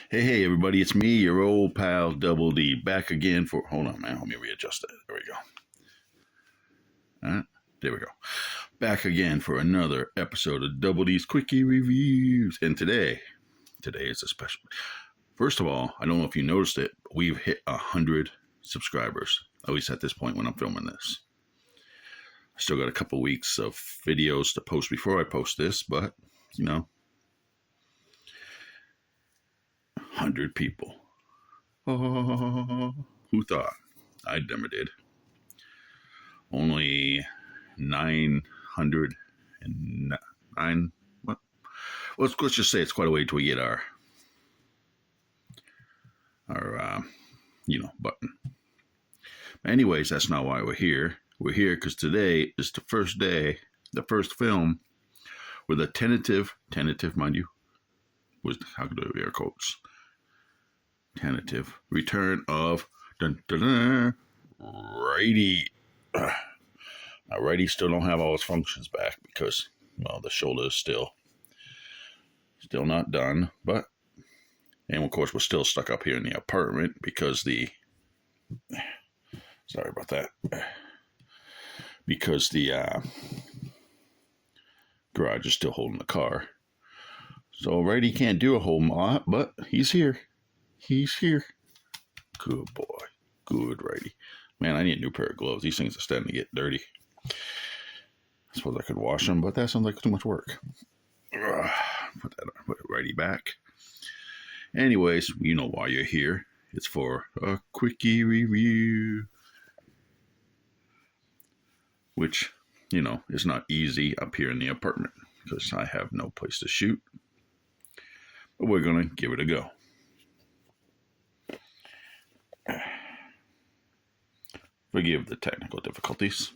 Hey, everybody, it's me, your old pal Double D, back again for. Hold on, man. Let me readjust that. There we go. There we go. Back again for another episode of Double D's Quickie Reviews. And today is a special. First of all, I don't know if you noticed it, but we've hit 100 subscribers, at least at this point when I'm filming this. I still got a couple weeks of videos to post before I post this, but, 100 people. Oh, who thought? I never did. Only 909. What? Well, let's just say it's quite a way till we get our button. But anyways, that's not why we're here. We're here because today is the first day, the first film with a tentative, mind you, how could I air quotes? Tentative return of Righty. Now, Righty still don't have all his functions back because, well, the shoulder is still not done. And of course, we're still stuck up here in the apartment because sorry about that. Because the garage is still holding the car. So Righty can't do a whole lot, but he's here. Good boy. Good Righty. Man, I need a new pair of gloves. These things are starting to get dirty. I suppose I could wash them, but that sounds like too much work. Put Righty back. Anyways, you know why you're here. It's for a quickie review. Which, is not easy up here in the apartment because I have no place to shoot. But we're going to give it a go. Forgive the technical difficulties.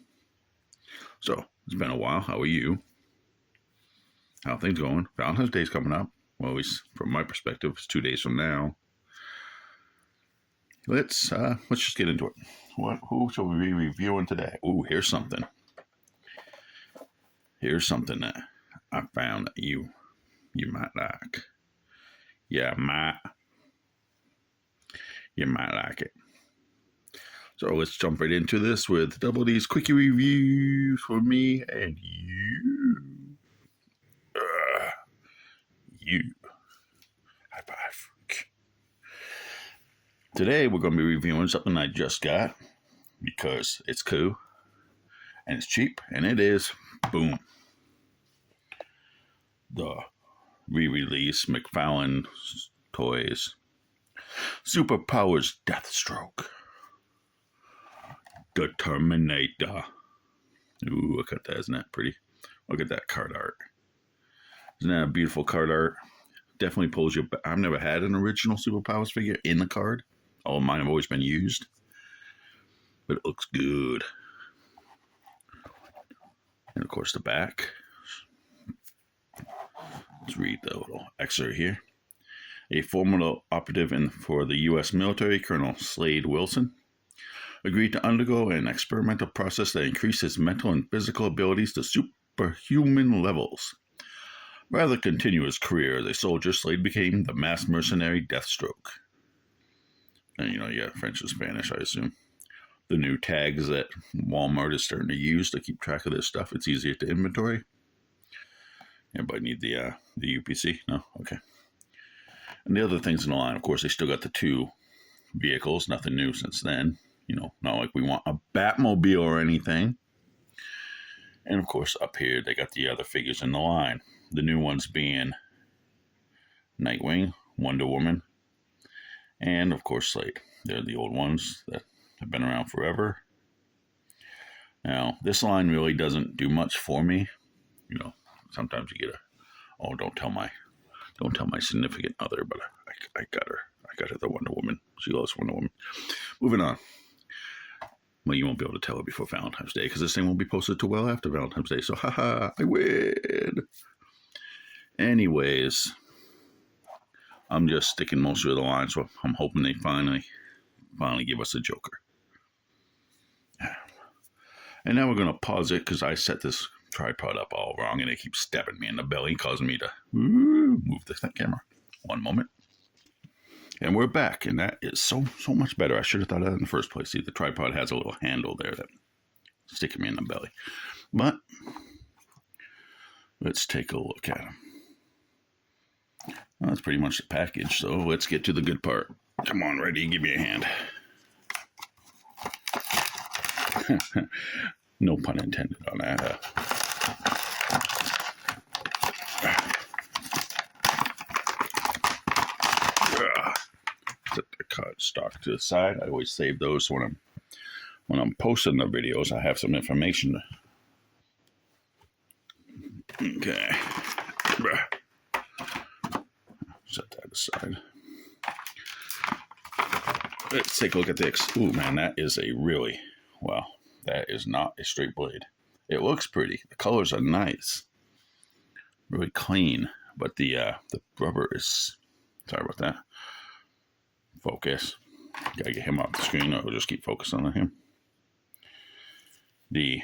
So, it's been a while. How are you? How are things going? Valentine's Day's coming up. Well, at least from my perspective, it's 2 days from now. Let's just get into it. Who shall we be reviewing today? Ooh, here's something. Here's something that I found that you might like. You might like it. So let's jump right into this with Double D's Quickie Reviews for me and you. You. High five. Today we're going to be reviewing something I just got because it's cool and it's cheap, and it is, boom, the re-release McFarlane Toys Superpowers Deathstroke. The Terminator. Ooh, look at that. Isn't that pretty? Look at that card art. Isn't that a beautiful card art? Definitely pulls you back. I've never had an original Superpowers figure in the card. All of mine have always been used. But it looks good. And of course the back. Let's read the little excerpt here. A former operative for the U.S. military, Colonel Slade Wilson, agreed to undergo an experimental process that increased his mental and physical abilities to superhuman levels. Rather than continue his career as a soldier, Slade became the masked mercenary Deathstroke. And you got French and Spanish, I assume. The new tags that Walmart is starting to use to keep track of this stuff. It's easier to inventory. Anybody need the UPC? No? Okay. And the other things in the line, of course, they still got the two vehicles. Nothing new since then. Not like we want a Batmobile or anything. And of course, up here, they got the other figures in the line. The new ones being Nightwing, Wonder Woman, and of course, Slade. They're the old ones that have been around forever. Now, this line really doesn't do much for me. Sometimes you get don't tell my significant other, but I got her. I got her the Wonder Woman. She loves Wonder Woman. Moving on. Well, you won't be able to tell her before Valentine's Day because this thing won't be posted till well after Valentine's Day. So, haha, I win. Anyways, I'm just sticking most of the lines, so I'm hoping they finally give us a Joker. And now we're going to pause it because I set this tripod up all wrong and it keeps stabbing me in the belly, causing me to move the camera. One moment. And we're back, and that is so much better. I should have thought of that in the first place. See, the tripod has a little handle there that sticks me in the belly. But let's take a look at them. Well, that's pretty much the package, so let's get to the good part. Come on, ready? Give me a hand. No pun intended on that. Set the card stock to the side. I always save those when I'm posting the videos. I have some information. Okay. Set that aside. Let's take a look at this. Ooh, man, that is a really, wow, that is not a straight blade. It looks pretty. The colors are nice. Really clean. But the rubber is, sorry about that. Focus. Gotta get him off the screen, or we'll just keep focusing on him. As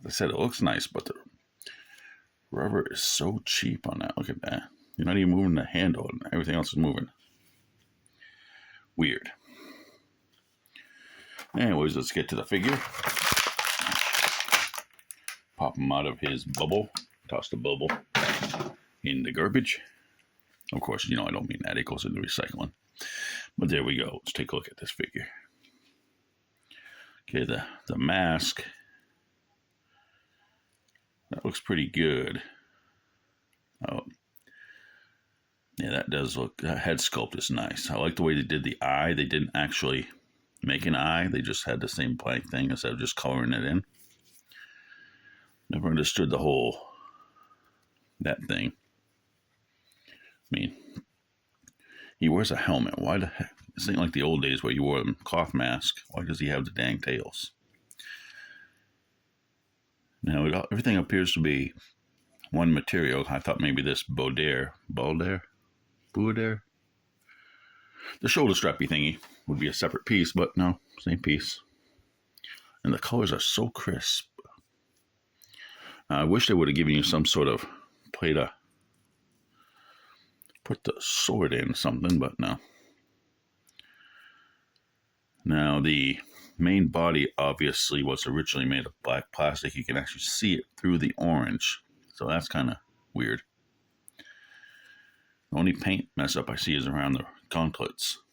I said, it looks nice, but the rubber is so cheap on that. Look at that. You're not even moving the handle, and everything else is moving. Weird. Anyways, let's get to the figure. Pop him out of his bubble. Toss the bubble in the garbage. Of course, I don't mean that. It goes into recycling. But there we go. Let's take a look at this figure. Okay, the mask. That looks pretty good. Oh, yeah, that does look. The head sculpt is nice. I like the way they did the eye. They didn't actually make an eye. They just had the same blank thing instead of just coloring it in. Never understood the whole that thing. I mean, he wears a helmet. Why the heck? This ain't like the old days where you wore a cloth mask. Why does he have the dang tails? Now, everything appears to be one material. I thought maybe this Bauder, the shoulder strappy thingy would be a separate piece, but no, same piece. And the colors are so crisp. I wish they would have given you some sort of play to put the sword in something, but no. Now, the main body obviously was originally made of black plastic. You can actually see it through the orange, so that's kind of weird. The only paint mess up I see is around the gauntlets.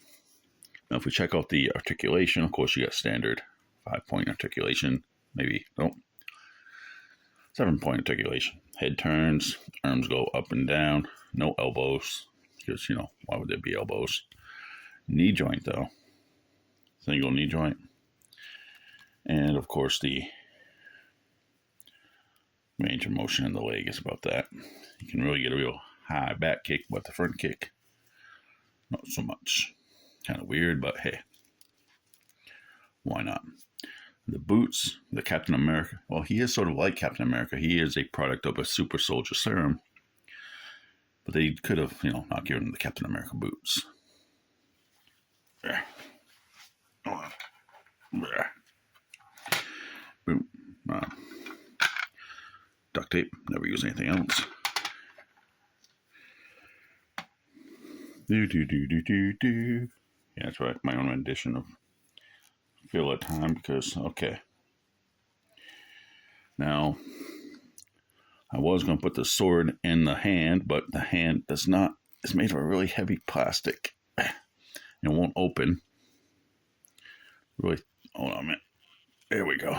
Now, if we check out the articulation, of course, you got standard 5-point articulation, maybe, nope, 7-point articulation. Head turns, arms go up and down, no elbows, because, why would there be elbows? Knee joint, though. Single knee joint. And, of course, the range of motion in the leg is about that. You can really get a real high back kick, but the front kick, not so much. Kind of weird, but hey, why not? The boots, the Captain America, well, he is sort of like Captain America. He is a product of a super soldier serum. But they could have, not given him the Captain America boots. There. Boom. Duct tape. Never use anything else. Yeah, that's right. My own rendition of Feel It Time because, okay. Now, I was going to put the sword in the hand, but the hand does not. It's made of a really heavy plastic. It won't open. Really, hold on a minute. There we go.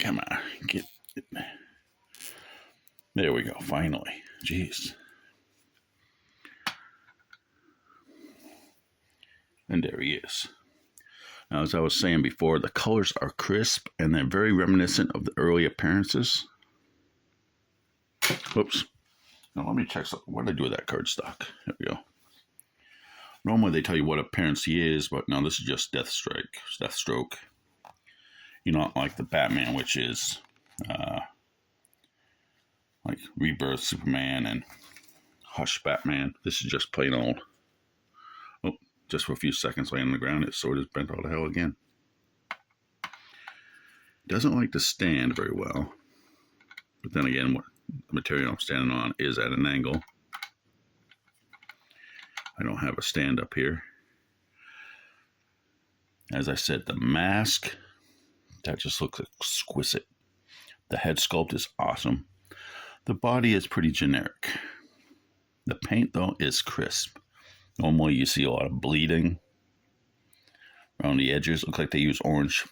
Come on, get it. There we go, finally. Jeez. And there he is. Now, as I was saying before, the colors are crisp and they're very reminiscent of the early appearances. Whoops. Now, let me check something. What did I do with that cardstock? There we go. Normally, they tell you what appearance he is, but no, this is just Deathstroke. Not like the Batman, which is like Rebirth Superman and Hush Batman. This is just plain old. Oh, just for a few seconds laying on the ground, his sword is bent all to hell again. Doesn't like to stand very well. But then again, what the material I'm standing on is at an angle. I don't have a stand up here. As I said, the mask, that just looks exquisite. The head sculpt is awesome. The body is pretty generic. The paint, though, is crisp. Normally, you see a lot of bleeding around the edges. Look like they use orange.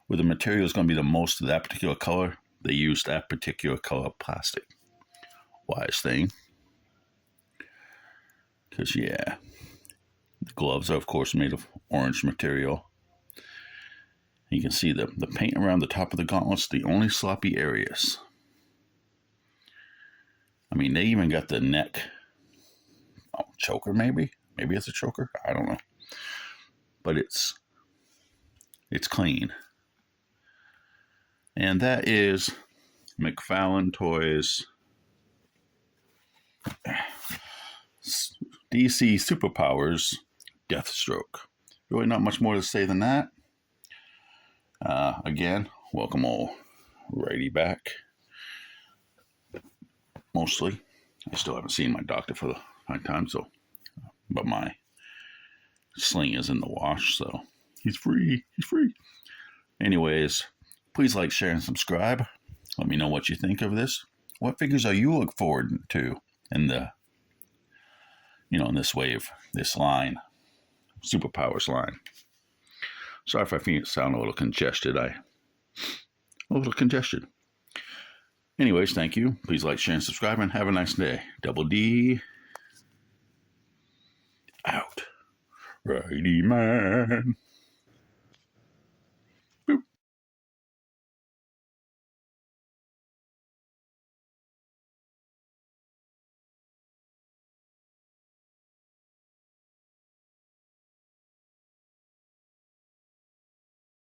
Where the material is going to be the most of that particular color, they use that particular color plastic. Wise thing. Because, yeah, the gloves are, of course, made of orange material. You can see the paint around the top of the gauntlets, the only sloppy areas. I mean, they even got the neck choker, maybe? Maybe it's a choker? I don't know. But it's clean. And that is McFarlane Toys DC Superpowers Deathstroke. Really not much more to say than that. Again, welcome all righty back. Mostly. I still haven't seen my doctor for the time, so, but my sling is in the wash, so he's free. He's free. Anyways, please like, share, and subscribe. Let me know what you think of this. What figures are you looking forward to in the, in this wave, this line, Superpowers line? Sorry if I sound a little congested. Anyways, thank you. Please like, share, and subscribe, and have a nice day. Double D out. Righty man.